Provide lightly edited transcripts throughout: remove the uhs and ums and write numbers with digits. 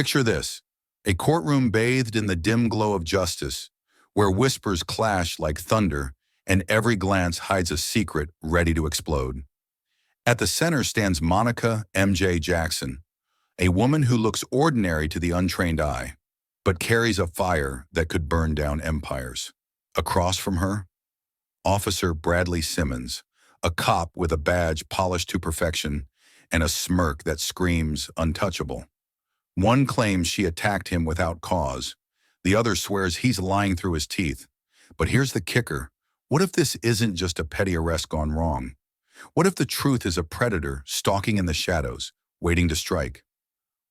Picture this, a courtroom bathed in the dim glow of justice, where whispers clash like thunder and every glance hides a secret ready to explode. At the center stands Monica M.J. Jackson, a woman who looks ordinary to the untrained eye, but carries a fire that could burn down empires. Across from her, Officer Bradley Simmons, a cop with a badge polished to perfection and a smirk that screams untouchable. One claims she attacked him without cause. The other swears he's lying through his teeth. But here's the kicker. What if this isn't just a petty arrest gone wrong? What if the truth is a predator stalking in the shadows, waiting to strike?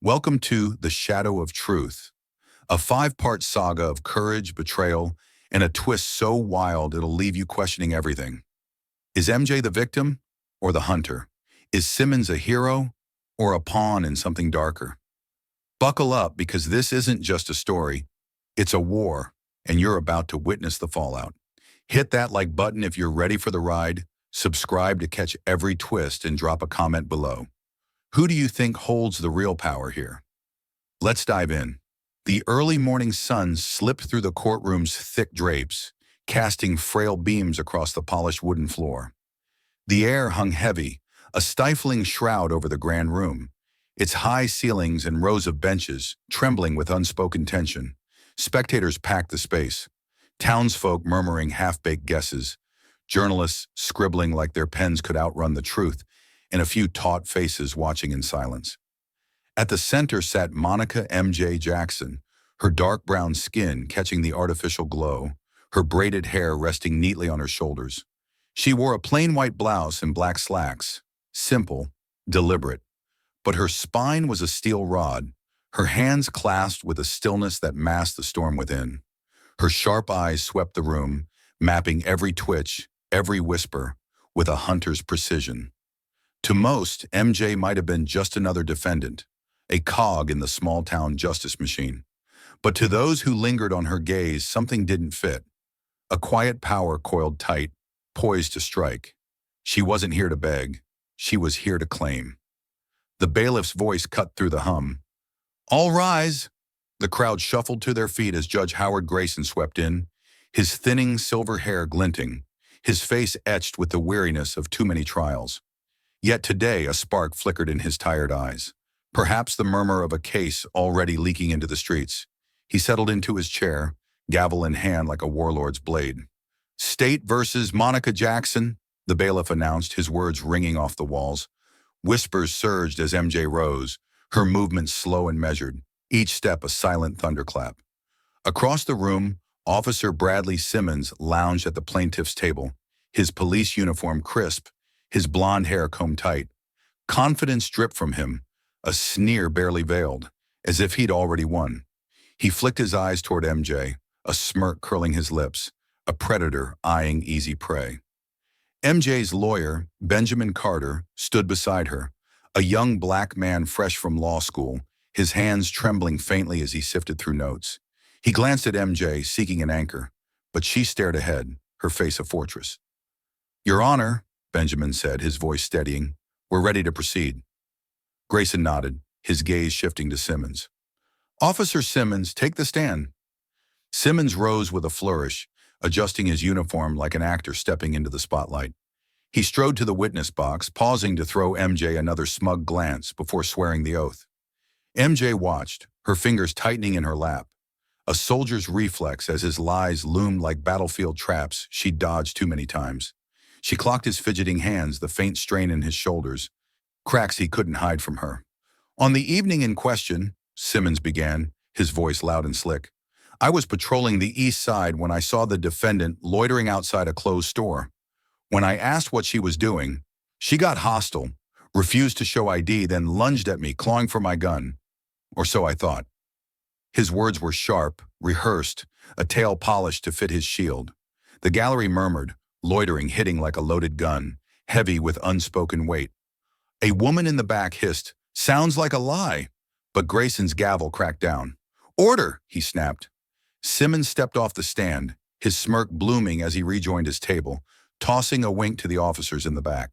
Welcome to The Shadow of Truth, a 5-part saga of courage, betrayal, and a twist so wild it'll leave you questioning everything. Is MJ the victim or the hunter? Is Simmons a hero or a pawn in something darker? Buckle up, because this isn't just a story, it's a war, and you're about to witness the fallout. Hit that like button if you're ready for the ride, subscribe to catch every twist, and drop a comment below. Who do you think holds the real power here? Let's dive in. The early morning sun slipped through the courtroom's thick drapes, casting frail beams across the polished wooden floor. The air hung heavy, a stifling shroud over the grand room, its high ceilings and rows of benches trembling with unspoken tension. Spectators packed the space, townsfolk murmuring half-baked guesses, journalists scribbling like their pens could outrun the truth, and a few taut faces watching in silence. At the center sat Monica M.J. Jackson, her dark brown skin catching the artificial glow, her braided hair resting neatly on her shoulders. She wore a plain white blouse and black slacks, simple, deliberate. But her spine was a steel rod, her hands clasped with a stillness that masked the storm within. Her sharp eyes swept the room, mapping every twitch, every whisper, with a hunter's precision. To most, MJ might have been just another defendant, a cog in the small-town justice machine. But to those who lingered on her gaze, something didn't fit. A quiet power coiled tight, poised to strike. She wasn't here to beg. She was here to claim. The bailiff's voice cut through the hum. "All rise!" The crowd shuffled to their feet as Judge Howard Grayson swept in, his thinning silver hair glinting, his face etched with the weariness of too many trials. Yet today a spark flickered in his tired eyes, perhaps the murmur of a case already leaking into the streets. He settled into his chair, gavel in hand like a warlord's blade. "State versus Monica Jackson," the bailiff announced, his words ringing off the walls. Whispers surged as MJ rose, her movements slow and measured, each step a silent thunderclap. Across the room, Officer Bradley Simmons lounged at the plaintiff's table, his police uniform crisp, his blonde hair combed tight. Confidence dripped from him, a sneer barely veiled, as if he'd already won. He flicked his eyes toward MJ, a smirk curling his lips, a predator eyeing easy prey. MJ's lawyer, Benjamin Carter, stood beside her, a young black man fresh from law school, his hands trembling faintly as he sifted through notes. He glanced at MJ, seeking an anchor, but she stared ahead, her face a fortress. "Your Honor," Benjamin said, his voice steadying, "we're ready to proceed." Grayson nodded, his gaze shifting to Simmons. "Officer Simmons, take the stand." Simmons rose with a flourish, adjusting his uniform like an actor stepping into the spotlight. He strode to the witness box, pausing to throw MJ another smug glance before swearing the oath. MJ watched, her fingers tightening in her lap, a soldier's reflex as his lies loomed like battlefield traps she'd dodged too many times. She clocked his fidgeting hands, the faint strain in his shoulders, cracks he couldn't hide from her. "On the evening in question," Simmons began, his voice loud and slick, "I was patrolling the east side when I saw the defendant loitering outside a closed store. When I asked what she was doing, she got hostile, refused to show ID, then lunged at me, clawing for my gun. Or so I thought." His words were sharp, rehearsed, a tale polished to fit his shield. The gallery murmured, loitering hitting like a loaded gun, heavy with unspoken weight. A woman in the back hissed, "Sounds like a lie," but Grayson's gavel cracked down. "Order," he snapped. Simmons stepped off the stand, his smirk blooming as he rejoined his table, tossing a wink to the officers in the back.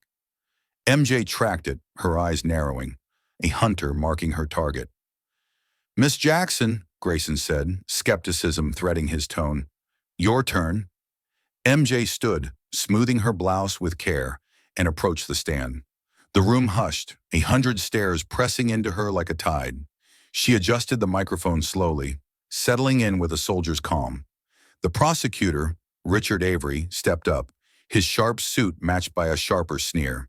MJ tracked it, her eyes narrowing, a hunter marking her target. Miss Jackson, Grayson said, skepticism threading his tone. Your turn. MJ stood, smoothing her blouse with care, and approached the stand. The room hushed, 100 stares pressing into her like a tide. She adjusted the microphone slowly, settling in with a soldier's calm. The prosecutor, Richard Avery, stepped up, his sharp suit matched by a sharper sneer.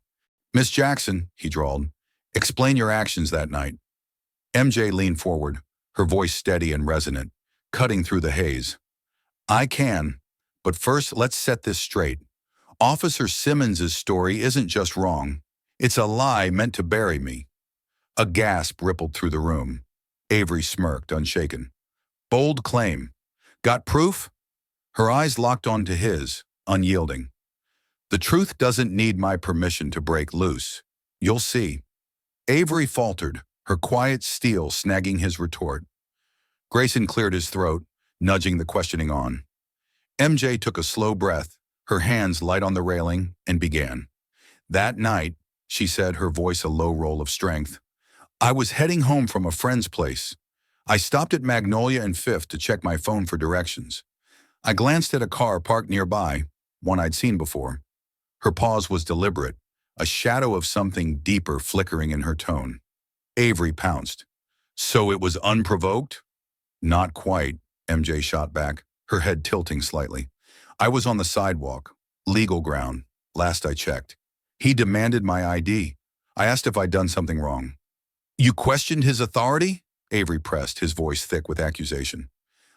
Miss Jackson, he drawled, explain your actions that night. MJ leaned forward, her voice steady and resonant, cutting through the haze. I can, but first let's set this straight. Officer Simmons's story isn't just wrong. It's a lie meant to bury me. A gasp rippled through the room. Avery smirked, unshaken. Bold claim. Got proof? Her eyes locked onto his, unyielding. The truth doesn't need my permission to break loose. You'll see. Avery faltered, her quiet steel snagging his retort. Grayson cleared his throat, nudging the questioning on. MJ took a slow breath, her hands light on the railing, and began. That night, she said, her voice a low roll of strength, I was heading home from a friend's place. I stopped at Magnolia and Fifth to check my phone for directions. I glanced at a car parked nearby, one I'd seen before. Her pause was deliberate, a shadow of something deeper flickering in her tone. Avery pounced. So it was unprovoked? Not quite, MJ shot back, her head tilting slightly. I was on the sidewalk, legal ground, last I checked. He demanded my ID. I asked if I'd done something wrong. You questioned his authority? Avery pressed, his voice thick with accusation.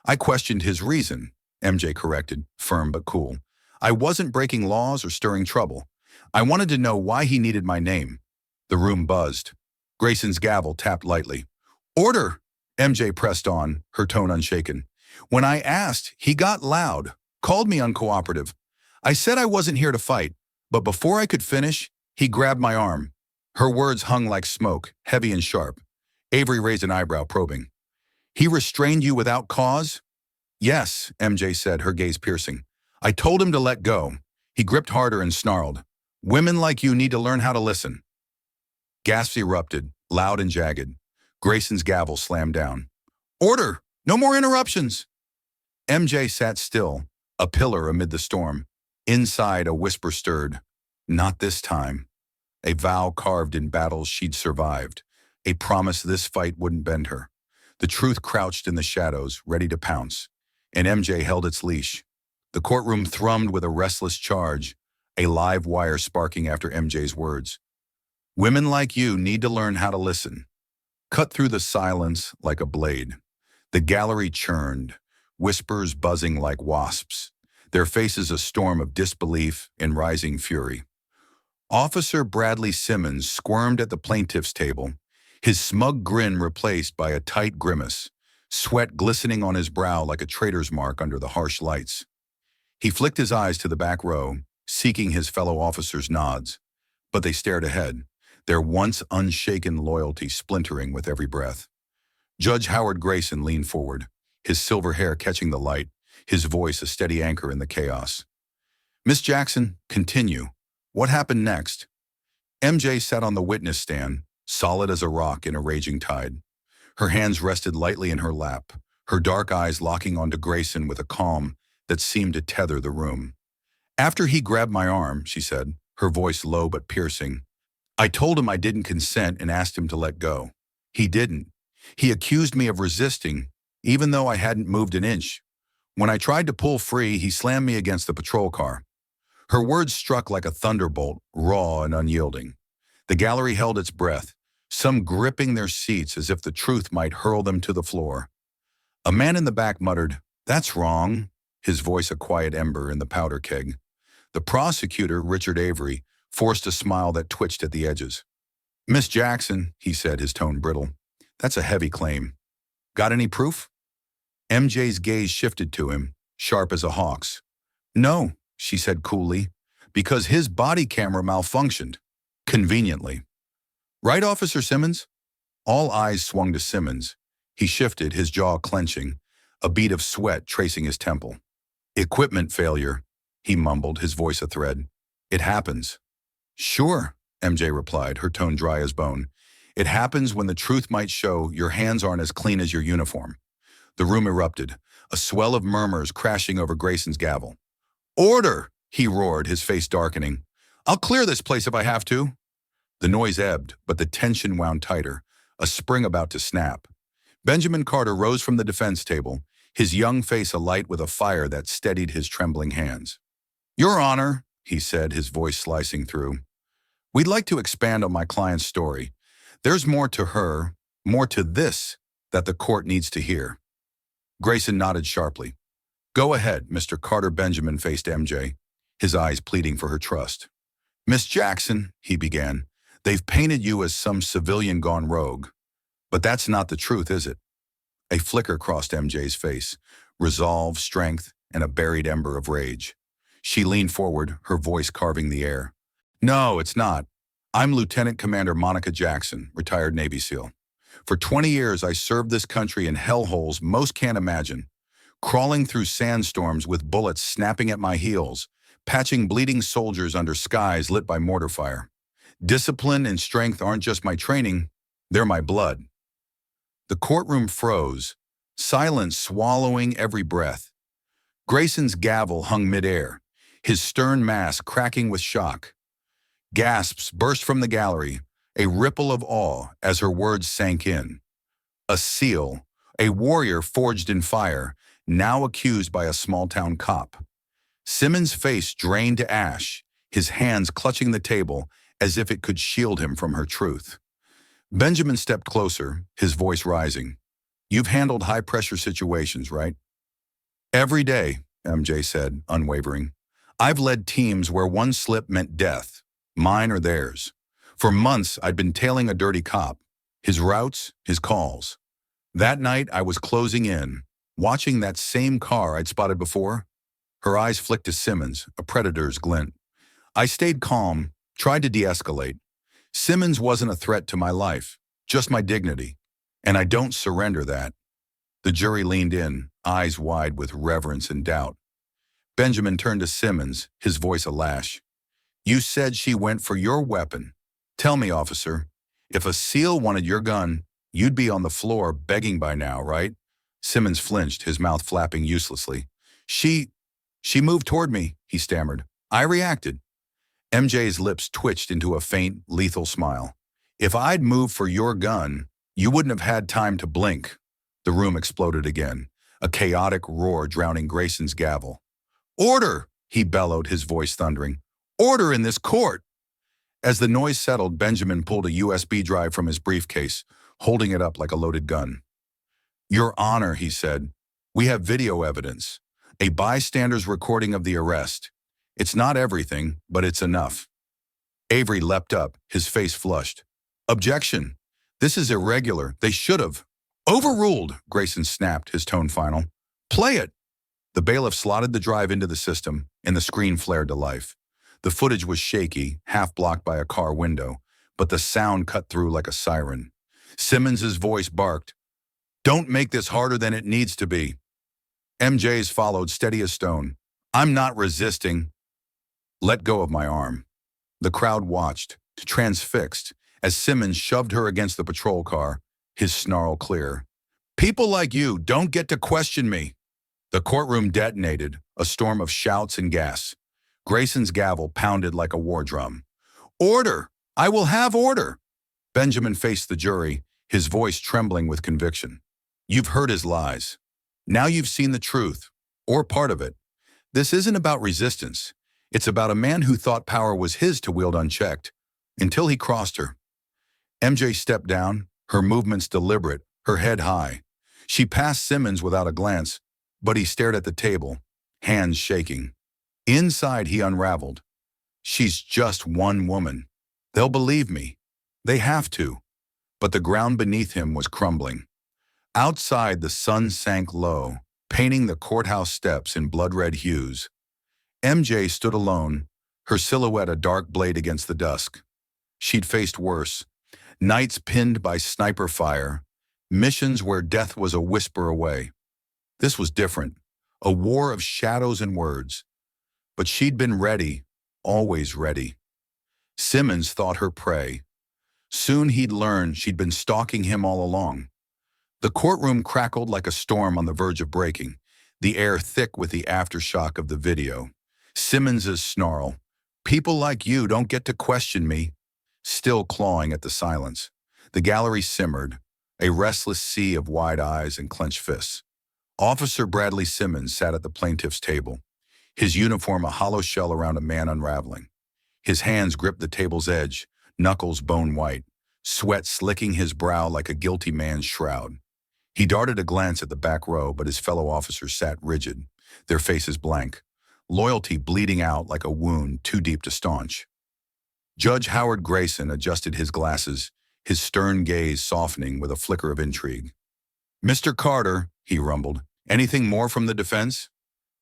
I questioned his reason, MJ corrected, firm but cool. I wasn't breaking laws or stirring trouble. I wanted to know why he needed my name. The room buzzed. Grayson's gavel tapped lightly. Order! MJ pressed on, her tone unshaken. When I asked, he got loud, called me uncooperative. I said I wasn't here to fight, but before I could finish, he grabbed my arm. Her words hung like smoke, heavy and sharp. Avery raised an eyebrow, probing. He restrained you without cause? Yes, MJ said, her gaze piercing. I told him to let go. He gripped harder and snarled. Women like you need to learn how to listen. Gasps erupted, loud and jagged. Grayson's gavel slammed down. Order! No more interruptions! MJ sat still, a pillar amid the storm. Inside, a whisper stirred. Not this time. A vow carved in battles she'd survived. A promise this fight wouldn't bend her. The truth crouched in the shadows, ready to pounce. And MJ held its leash. The courtroom thrummed with a restless charge, a live wire sparking after MJ's words. Women like you need to learn how to listen. Cut through the silence like a blade. The gallery churned, whispers buzzing like wasps, their faces a storm of disbelief and rising fury. Officer Bradley Simmons squirmed at the plaintiff's table, his smug grin replaced by a tight grimace, sweat glistening on his brow like a traitor's mark under the harsh lights. He flicked his eyes to the back row, seeking his fellow officers' nods, but they stared ahead, their once unshaken loyalty splintering with every breath. Judge Howard Grayson leaned forward, his silver hair catching the light, his voice a steady anchor in the chaos. Miss Jackson, continue. What happened next? MJ sat on the witness stand, solid as a rock in a raging tide. Her hands rested lightly in her lap, her dark eyes locking onto Grayson with a calm that seemed to tether the room. After he grabbed my arm, she said, her voice low but piercing, I told him I didn't consent and asked him to let go. He didn't. He accused me of resisting, even though I hadn't moved an inch. When I tried to pull free, he slammed me against the patrol car. Her words struck like a thunderbolt, raw and unyielding. The gallery held its breath, some gripping their seats as if the truth might hurl them to the floor. A man in the back muttered, That's wrong, his voice a quiet ember in the powder keg. The prosecutor, Richard Avery, forced a smile that twitched at the edges. Miss Jackson, he said, his tone brittle, that's a heavy claim. Got any proof? MJ's gaze shifted to him, sharp as a hawk's. No, she said coolly, because his body camera malfunctioned. Conveniently. Right, Officer Simmons? All eyes swung to Simmons. He shifted, his jaw clenching, a bead of sweat tracing his temple. Equipment failure, he mumbled, his voice a thread. It happens. Sure, MJ replied, her tone dry as bone. It happens when the truth might show your hands aren't as clean as your uniform. The room erupted, a swell of murmurs crashing over Grayson's gavel. "Order!" he roared, his face darkening. "I'll clear this place if I have to." The noise ebbed, but the tension wound tighter, a spring about to snap. Benjamin Carter rose from the defense table, his young face alight with a fire that steadied his trembling hands. "Your Honor," he said, his voice slicing through, "we'd like to expand on my client's story. There's more to her, more to this, that the court needs to hear." Grayson nodded sharply. "Go ahead," Mr. Carter. Benjamin faced MJ, his eyes pleading for her trust. "Miss Jackson," he began, "they've painted you as some civilian gone rogue. But that's not the truth, is it?" A flicker crossed MJ's face, resolve, strength, and a buried ember of rage. She leaned forward, her voice carving the air. "No, it's not. I'm Lieutenant Commander Monica Jackson, retired Navy SEAL. For 20 years, I served this country in hellholes most can't imagine, crawling through sandstorms with bullets snapping at my heels, patching bleeding soldiers under skies lit by mortar fire. Discipline and strength aren't just my training, they're my blood." The courtroom froze, silence swallowing every breath. Grayson's gavel hung midair, his stern mask cracking with shock. Gasps burst from the gallery, a ripple of awe as her words sank in. A SEAL, a warrior forged in fire, now accused by a small-town cop. Simmons' face drained to ash, his hands clutching the table as if it could shield him from her truth. Benjamin stepped closer, his voice rising. "You've handled high-pressure situations, right?" "Every day," MJ said, unwavering. "I've led teams where one slip meant death, mine or theirs. For months, I'd been tailing a dirty cop, his routes, his calls. That night, I was closing in, watching that same car I'd spotted before." Her eyes flicked to Simmons, a predator's glint. "I stayed calm, tried to de-escalate. Simmons wasn't a threat to my life, just my dignity. And I don't surrender that." The jury leaned in, eyes wide with reverence and doubt. Benjamin turned to Simmons, his voice a lash. "You said she went for your weapon. Tell me, officer, if a SEAL wanted your gun, you'd be on the floor begging by now, right?" Simmons flinched, his mouth flapping uselessly. She moved toward me," he stammered. "I reacted." MJ's lips twitched into a faint, lethal smile. "If I'd moved for your gun, you wouldn't have had time to blink." The room exploded again, a chaotic roar drowning Grayson's gavel. "Order!" he bellowed, his voice thundering. "Order in this court!" As the noise settled, Benjamin pulled a USB drive from his briefcase, holding it up like a loaded gun. "Your Honor," he said, "we have video evidence, a bystander's recording of the arrest. It's not everything, but it's enough." Avery leapt up, his face flushed. "Objection! This is irregular. They should have." "Overruled," Grayson snapped, his tone final. "Play it." The bailiff slotted the drive into the system, and the screen flared to life. The footage was shaky, half blocked by a car window, but the sound cut through like a siren. Simmons's voice barked, "Don't make this harder than it needs to be." MJ's followed, steady as stone. "I'm not resisting." "Let go of my arm." The crowd watched, transfixed, as Simmons shoved her against the patrol car, his snarl clear. "People like you don't get to question me." The courtroom detonated, a storm of shouts and gas. Grayson's gavel pounded like a war drum. "Order! I will have order!" Benjamin faced the jury, his voice trembling with conviction. "You've heard his lies. Now you've seen the truth, or part of it. This isn't about resistance. It's about a man who thought power was his to wield unchecked, until he crossed her." MJ stepped down, her movements deliberate, her head high. She passed Simmons without a glance, but he stared at the table, hands shaking. Inside, he unraveled. "She's just one woman. They'll believe me. They have to." But the ground beneath him was crumbling. Outside, the sun sank low, painting the courthouse steps in blood-red hues. MJ stood alone, her silhouette a dark blade against the dusk. She'd faced worse. Nights pinned by sniper fire, missions where death was a whisper away. This was different, a war of shadows and words. But she'd been ready, always ready. Simmons thought her prey. Soon he'd learn she'd been stalking him all along. The courtroom crackled like a storm on the verge of breaking, the air thick with the aftershock of the video. Simmons's snarl, "People like you don't get to question me," still clawing at the silence. The gallery simmered, a restless sea of wide eyes and clenched fists. Officer Bradley Simmons sat at the plaintiff's table, his uniform a hollow shell around a man unraveling. His hands gripped the table's edge, knuckles bone white, sweat slicking his brow like a guilty man's shroud. He darted a glance at the back row, but his fellow officers sat rigid, their faces blank, loyalty bleeding out like a wound too deep to staunch. Judge Howard Grayson adjusted his glasses, his stern gaze softening with a flicker of intrigue. "Mr. Carter," he rumbled, "anything more from the defense?"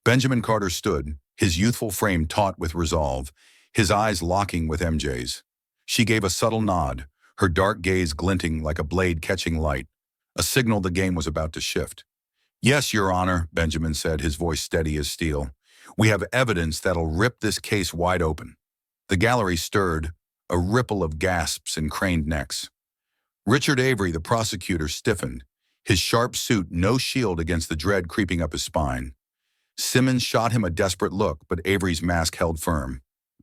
Benjamin Carter stood, his youthful frame taut with resolve, his eyes locking with MJ's. She gave a subtle nod, her dark gaze glinting like a blade catching light, a signal the game was about to shift. "Yes, Your Honor," Benjamin said, his voice steady as steel. "We have evidence that'll rip this case wide open." The gallery stirred, a ripple of gasps and craned necks. Richard Avery, the prosecutor, stiffened, his sharp suit no shield against the dread creeping up his spine. Simmons shot him a desperate look, but Avery's mask held firm.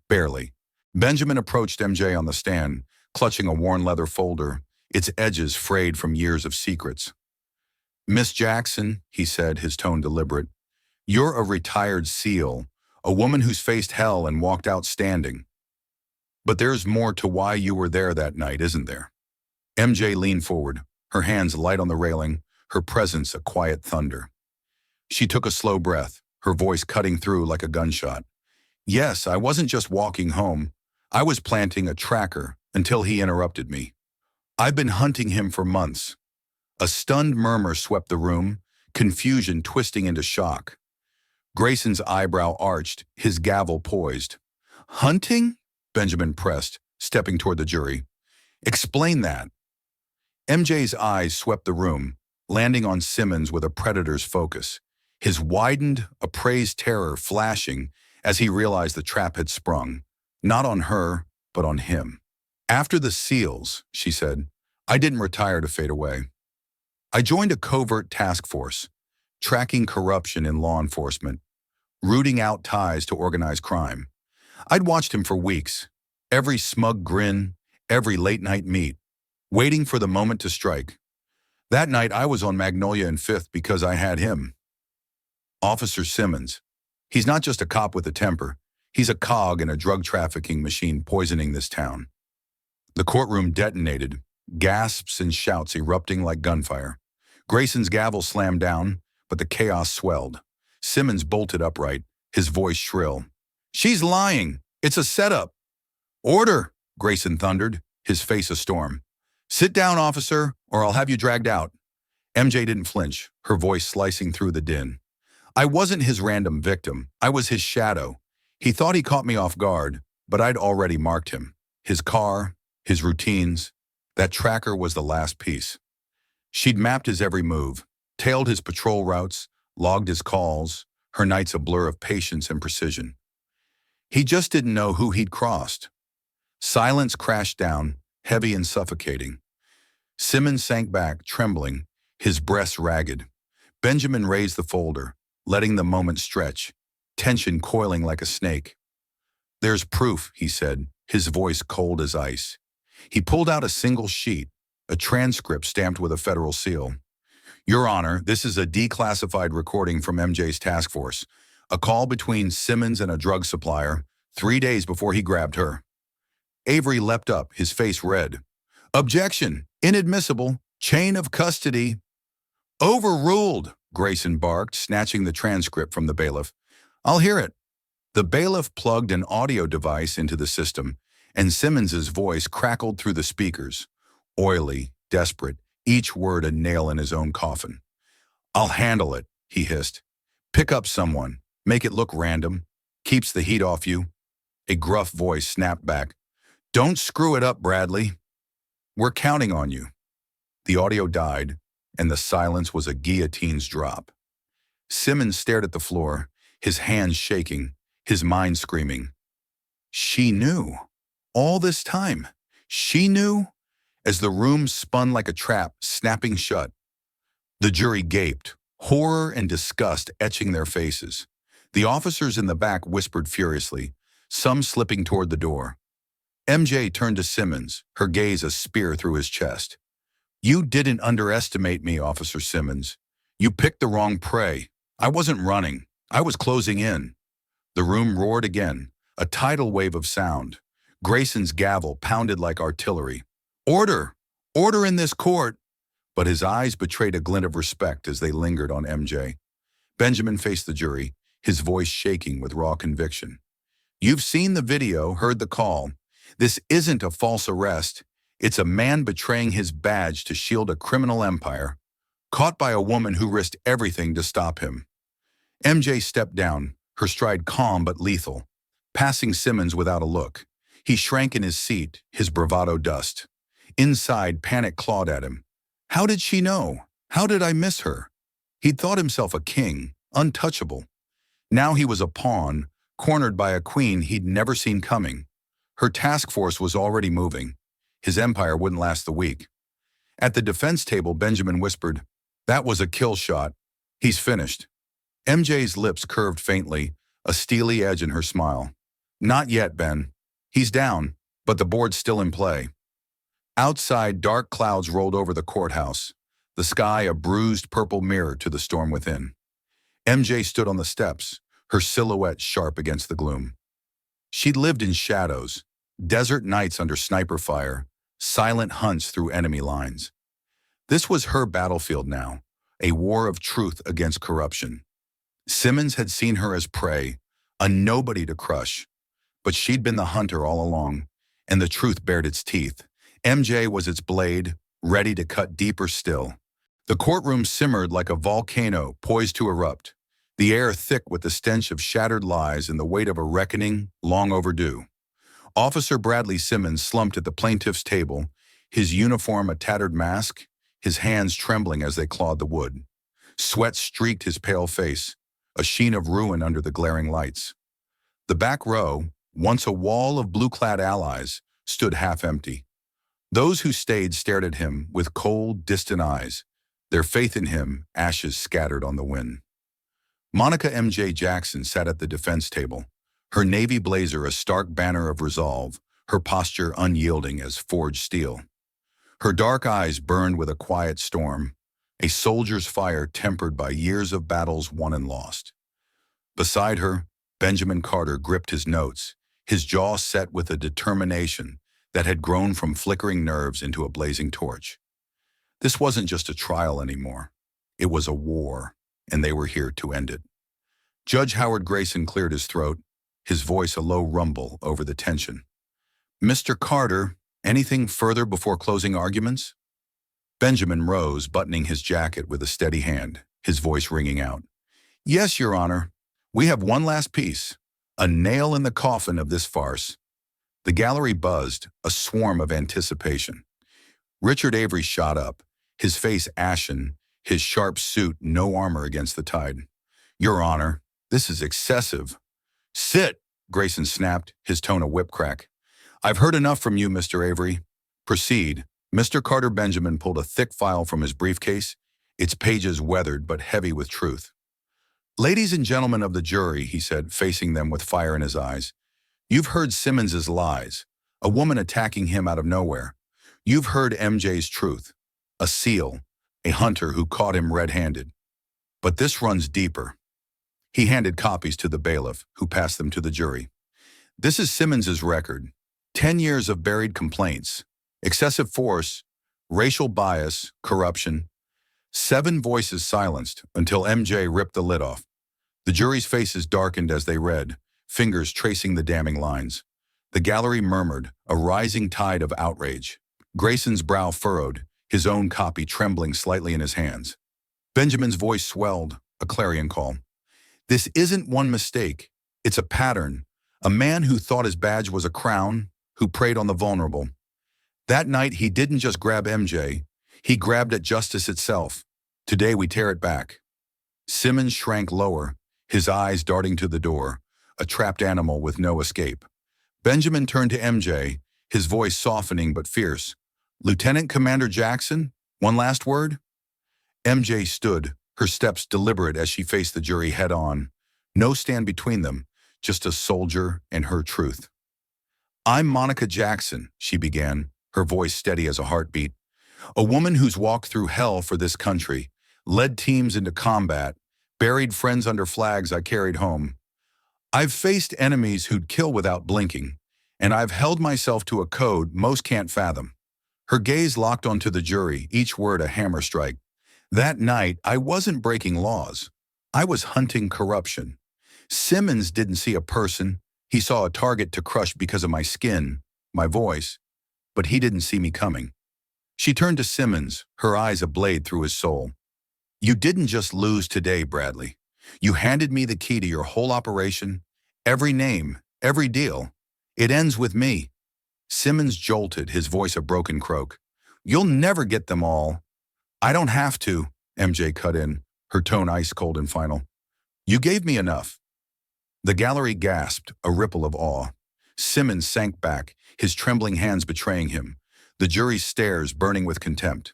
Barely. Benjamin approached MJ on the stand, clutching a worn leather folder, its edges frayed from years of secrets. "Miss Jackson," he said, his tone deliberate, "you're a retired SEAL, a woman who's faced hell and walked out standing. But there's more to why you were there that night, isn't there?" MJ leaned forward, her hands light on the railing, her presence a quiet thunder. She took a slow breath, her voice cutting through like a gunshot. "Yes, I wasn't just walking home. I was planting a tracker until he interrupted me. I've been hunting him for months." A stunned murmur swept the room, confusion twisting into shock. Grayson's eyebrow arched, his gavel poised. "Hunting?" Benjamin pressed, stepping toward the jury. "Explain that." MJ's eyes swept the room, landing on Simmons with a predator's focus, his widened, appraised terror flashing as he realized the trap had sprung, not on her, but on him. "After the SEALs," she said, "I didn't retire to fade away. I joined a covert task force, tracking corruption in law enforcement, rooting out ties to organized crime. I'd watched him for weeks, every smug grin, every late-night meet, waiting for the moment to strike. That night I was on Magnolia and Fifth because I had him. Officer Simmons. He's not just a cop with a temper. He's a cog in a drug trafficking machine poisoning this town." The courtroom detonated, gasps and shouts erupting like gunfire. Grayson's gavel slammed down, but the chaos swelled. Simmons bolted upright, his voice shrill. "She's lying. It's a setup." "Order," Grayson thundered, his face a storm. "Sit down, officer, or I'll have you dragged out." MJ didn't flinch, her voice slicing through the din. "I wasn't his random victim. I was his shadow. He thought he caught me off guard, but I'd already marked him. His car, his routines. That tracker was the last piece. She'd mapped his every move, tailed his patrol routes, logged his calls, her nights a blur of patience and precision. He just didn't know who he'd crossed." Silence crashed down, heavy and suffocating. Simmons sank back, trembling, his breast ragged. Benjamin raised the folder, letting the moment stretch, tension coiling like a snake. "There's proof," he said, his voice cold as ice. He pulled out a single sheet, a transcript stamped with a federal seal. "Your Honor, this is a declassified recording from MJ's task force, a call between Simmons and a drug supplier, 3 days before he grabbed her." Avery leapt up, his face red. "Objection! Inadmissible! Chain of custody!" "Overruled!" Grayson barked, snatching the transcript from the bailiff. "I'll hear it." The bailiff plugged an audio device into the system, and Simmons's voice crackled through the speakers, oily, desperate, each word a nail in his own coffin. "I'll handle it," he hissed. "Pick up someone. Make it look random. Keeps the heat off you." A gruff voice snapped back. "Don't screw it up, Bradley. We're counting on you." The audio died, and the silence was a guillotine's drop. Simmons stared at the floor, his hands shaking, his mind screaming. She knew. All this time. She knew. as the room spun like a trap, snapping shut. The jury gaped, horror and disgust etching their faces. The officers in the back whispered furiously, some slipping toward the door. MJ turned to Simmons, her gaze a spear through his chest. "You didn't underestimate me, Officer Simmons. You picked the wrong prey. I wasn't running. I was closing in." The room roared again, a tidal wave of sound. Grayson's gavel pounded like artillery. "Order! Order in this court!" But his eyes betrayed a glint of respect as they lingered on MJ. Benjamin faced the jury, his voice shaking with raw conviction. "You've seen the video, heard the call. This isn't a false arrest. It's a man betraying his badge to shield a criminal empire, caught by a woman who risked everything to stop him." MJ stepped down, her stride calm but lethal, passing Simmons without a look. He shrank in his seat, his bravado dust. Inside, panic clawed at him. How did she know? How did I miss her? He'd thought himself a king, untouchable. Now he was a pawn, cornered by a queen he'd never seen coming. Her task force was already moving. His empire wouldn't last the week. At the defense table, Benjamin whispered, "That was a kill shot. He's finished." MJ's lips curved faintly, a steely edge in her smile. "Not yet, Ben. He's down, but the board's still in play." Outside, dark clouds rolled over the courthouse, the sky a bruised purple mirror to the storm within. MJ stood on the steps, her silhouette sharp against the gloom. She'd lived in shadows, desert nights under sniper fire, silent hunts through enemy lines. This was her battlefield now, a war of truth against corruption. Simmons had seen her as prey, a nobody to crush, but she'd been the hunter all along, and the truth bared its teeth. MJ was its blade, ready to cut deeper still. The courtroom simmered like a volcano poised to erupt, the air thick with the stench of shattered lies and the weight of a reckoning long overdue. Officer Bradley Simmons slumped at the plaintiff's table, his uniform a tattered mask, his hands trembling as they clawed the wood. Sweat streaked his pale face, a sheen of ruin under the glaring lights. The back row, once a wall of blue-clad allies, stood half empty. Those who stayed stared at him with cold, distant eyes, their faith in him ashes scattered on the wind. Monica M.J. Jackson sat at the defense table, her navy blazer a stark banner of resolve, her posture unyielding as forged steel. Her dark eyes burned with a quiet storm, a soldier's fire tempered by years of battles won and lost. Beside her, Benjamin Carter gripped his notes, his jaw set with a determination that had grown from flickering nerves into a blazing torch. This wasn't just a trial anymore. It was a war, and they were here to end it. Judge Howard Grayson cleared his throat, his voice a low rumble over the tension. "Mr. Carter, anything further before closing arguments?" Benjamin rose, buttoning his jacket with a steady hand, his voice ringing out. "Yes, Your Honor. We have one last piece, a nail in the coffin of this farce." The gallery buzzed, a swarm of anticipation. Richard Avery shot up, his face ashen, his sharp suit no armor against the tide. "Your Honor, this is excessive." "Sit," Grayson snapped, his tone a whip crack. "I've heard enough from you, Mr. Avery. Proceed." Mr. Carter Benjamin pulled a thick file from his briefcase, its pages weathered but heavy with truth. "Ladies and gentlemen of the jury," he said, facing them with fire in his eyes, "you've heard Simmons's lies, a woman attacking him out of nowhere. You've heard MJ's truth, a seal, a hunter who caught him red-handed. But this runs deeper." He handed copies to the bailiff, who passed them to the jury. "This is Simmons's record. 10 years of buried complaints, excessive force, racial bias, corruption. 7 voices silenced until MJ ripped the lid off. The jury's faces darkened as they read, fingers tracing the damning lines. The gallery murmured, a rising tide of outrage. Grayson's brow furrowed, his own copy trembling slightly in his hands. Benjamin's voice swelled, a clarion call. "This isn't one mistake. It's a pattern. A man who thought his badge was a crown, who preyed on the vulnerable. That night he didn't just grab MJ, he grabbed at justice itself. Today we tear it back." Simmons shrank lower, his eyes darting to the door, a trapped animal with no escape. Benjamin turned to MJ, his voice softening but fierce. Lieutenant Commander Jackson, one last word? MJ stood, her steps deliberate as she faced the jury head-on. No stand between them, just a soldier and her truth. I'm Monica Jackson, she began, her voice steady as a heartbeat. A woman who's walked through hell for this country, led teams into combat, buried friends under flags I carried home. I've faced enemies who'd kill without blinking, and I've held myself to a code most can't fathom. Her gaze locked onto the jury, each word a hammer strike. That night, I wasn't breaking laws. I was hunting corruption. Simmons didn't see a person. He saw a target to crush because of my skin, my voice, but he didn't see me coming. She turned to Simmons, her eyes ablaze through his soul. You didn't just lose today, Bradley. You handed me the key to your whole operation, every name, every deal. It ends with me. Simmons jolted, his voice a broken croak. You'll never get them all. I don't have to, MJ cut in, her tone ice cold and final. You gave me enough. The gallery gasped, a ripple of awe. Simmons sank back, his trembling hands betraying him, the jury's stares burning with contempt.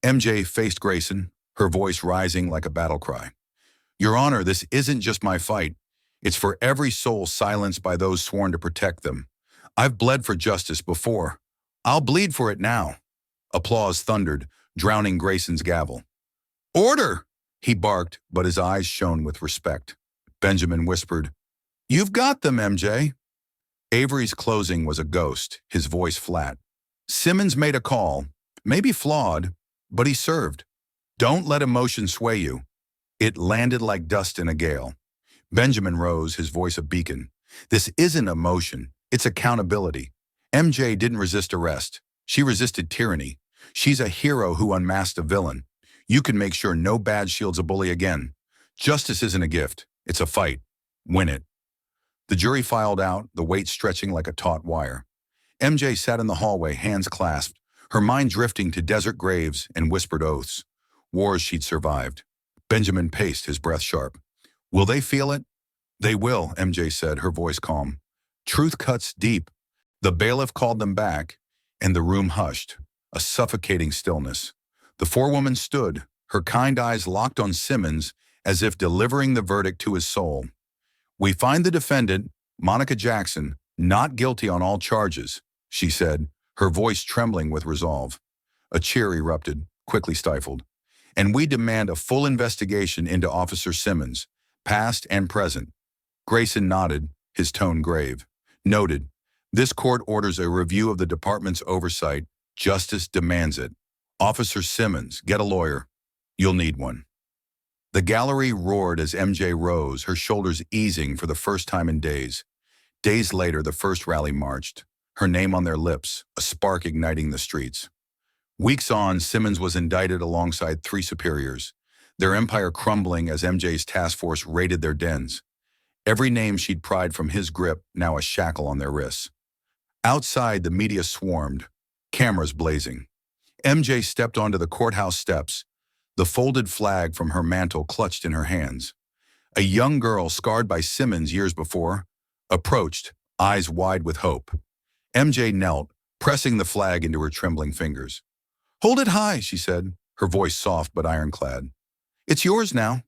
MJ faced Grayson, her voice rising like a battle cry. Your Honor, this isn't just my fight. It's for every soul silenced by those sworn to protect them. I've bled for justice before. I'll bleed for it now. Applause thundered, drowning Grayson's gavel. Order! He barked, but his eyes shone with respect. Benjamin whispered, You've got them, MJ. Avery's closing was a ghost, his voice flat. Simmons made a call, maybe flawed, but he served. Don't let emotion sway you. It landed like dust in a gale. Benjamin rose, his voice a beacon. This isn't emotion, it's accountability. MJ didn't resist arrest. She resisted tyranny. She's a hero who unmasked a villain. You can make sure no badge shields a bully again. Justice isn't a gift, it's a fight. Win it. The jury filed out, the weight stretching like a taut wire. MJ sat in the hallway, hands clasped, her mind drifting to desert graves and whispered oaths. Wars she'd survived. Benjamin paced, his breath sharp. Will they feel it? They will, MJ said, her voice calm. Truth cuts deep. The bailiff called them back, and the room hushed, a suffocating stillness. The forewoman stood, her kind eyes locked on Simmons as if delivering the verdict to his soul. We find the defendant, Monica Jackson, not guilty on all charges, she said, her voice trembling with resolve. A cheer erupted, quickly stifled. And we demand a full investigation into Officer Simmons, past and present. Grayson nodded, his tone grave. Noted, this court orders a review of the department's oversight. Justice demands it. Officer Simmons, get a lawyer. You'll need one. The gallery roared as MJ rose, her shoulders easing for the first time in days. Days later, the first rally marched, her name on their lips, a spark igniting the streets. Weeks on, Simmons was indicted alongside 3 superiors, their empire crumbling as MJ's task force raided their dens. Every name she'd pried from his grip, now a shackle on their wrists. Outside, the media swarmed, cameras blazing. MJ stepped onto the courthouse steps, the folded flag from her mantle clutched in her hands. A young girl scarred by Simmons years before, approached, eyes wide with hope. MJ knelt, pressing the flag into her trembling fingers. Hold it high, she said, her voice soft but ironclad. It's yours now.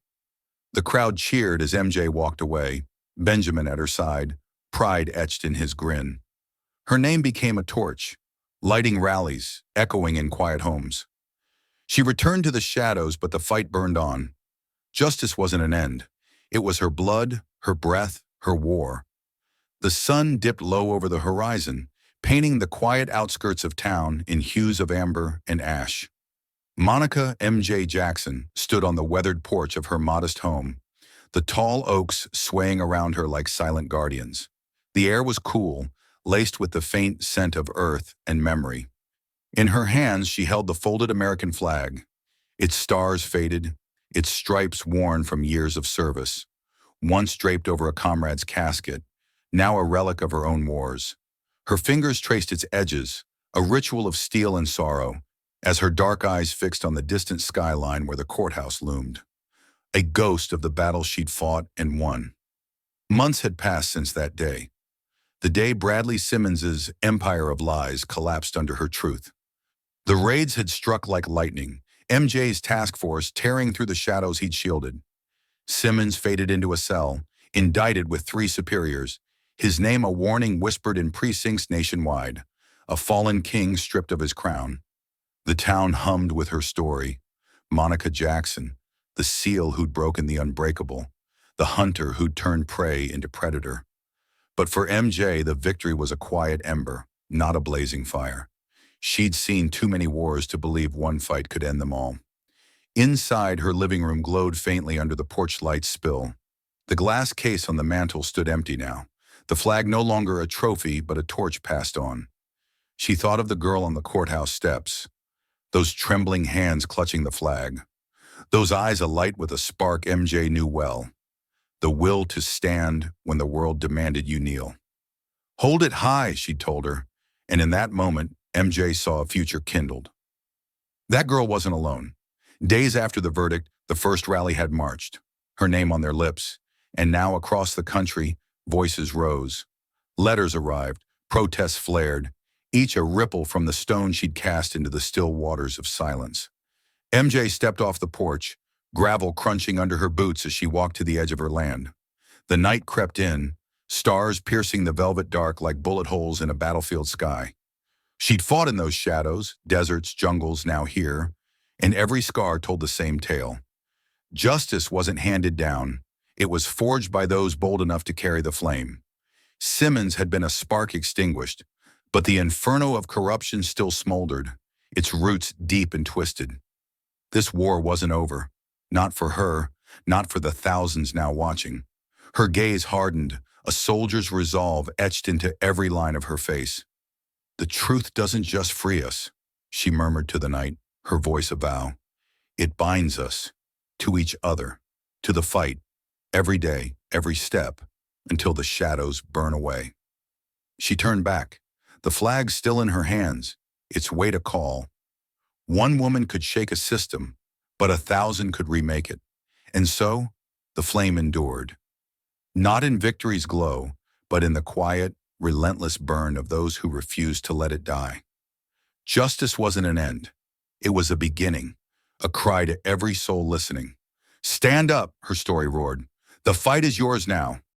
The crowd cheered as MJ walked away, Benjamin at her side, pride etched in his grin. Her name became a torch, lighting rallies, echoing in quiet homes. She returned to the shadows, but the fight burned on. Justice wasn't an end. It was her blood, her breath, her war. The sun dipped low over the horizon, painting the quiet outskirts of town in hues of amber and ash. Monica M.J. Jackson stood on the weathered porch of her modest home, the tall oaks swaying around her like silent guardians. The air was cool, laced with the faint scent of earth and memory. In her hands, she held the folded American flag, its stars faded, its stripes worn from years of service, once draped over a comrade's casket, now a relic of her own wars. Her fingers traced its edges, a ritual of steel and sorrow, as her dark eyes fixed on the distant skyline where the courthouse loomed, a ghost of the battle she'd fought and won. Months had passed since that day, the day Bradley Simmons's empire of lies collapsed under her truth. The raids had struck like lightning, MJ's task force tearing through the shadows he'd shielded. Simmons faded into a cell, indicted with 3 superiors, his name a warning whispered in precincts nationwide, a fallen king stripped of his crown. The town hummed with her story. Monica Jackson, the seal who'd broken the unbreakable, the hunter who'd turned prey into predator. But for MJ, the victory was a quiet ember, not a blazing fire. She'd seen too many wars to believe one fight could end them all. Inside, her living room glowed faintly under the porch light's spill. The glass case on the mantel stood empty now, the flag no longer a trophy but a torch passed on. She thought of the girl on the courthouse steps, those trembling hands clutching the flag, those eyes alight with a spark MJ knew well, the will to stand when the world demanded you kneel. "Hold it high," she told her, and in that moment, MJ saw a future kindled. That girl wasn't alone. Days after the verdict, the first rally had marched, her name on their lips, and now across the country, voices rose. Letters arrived, protests flared, each a ripple from the stone she'd cast into the still waters of silence. MJ stepped off the porch, gravel crunching under her boots as she walked to the edge of her land. The night crept in, stars piercing the velvet dark like bullet holes in a battlefield sky. She'd fought in those shadows, deserts, jungles, now here, and every scar told the same tale. Justice wasn't handed down. It was forged by those bold enough to carry the flame. Simmons had been a spark extinguished, but the inferno of corruption still smoldered, its roots deep and twisted. This war wasn't over. Not for her, not for the thousands now watching. Her gaze hardened, a soldier's resolve etched into every line of her face. "The truth doesn't just free us," she murmured to the night, her voice a vow. "It binds us, to each other, to the fight, every day, every step, until the shadows burn away." She turned back, the flag still in her hands, its weight a call. One woman could shake a system, but 1,000 could remake it. And so, the flame endured. Not in victory's glow, but in the quiet, relentless burn of those who refused to let it die. Justice wasn't an end. It was a beginning, a cry to every soul listening. "Stand up," her story roared. "The fight is yours now."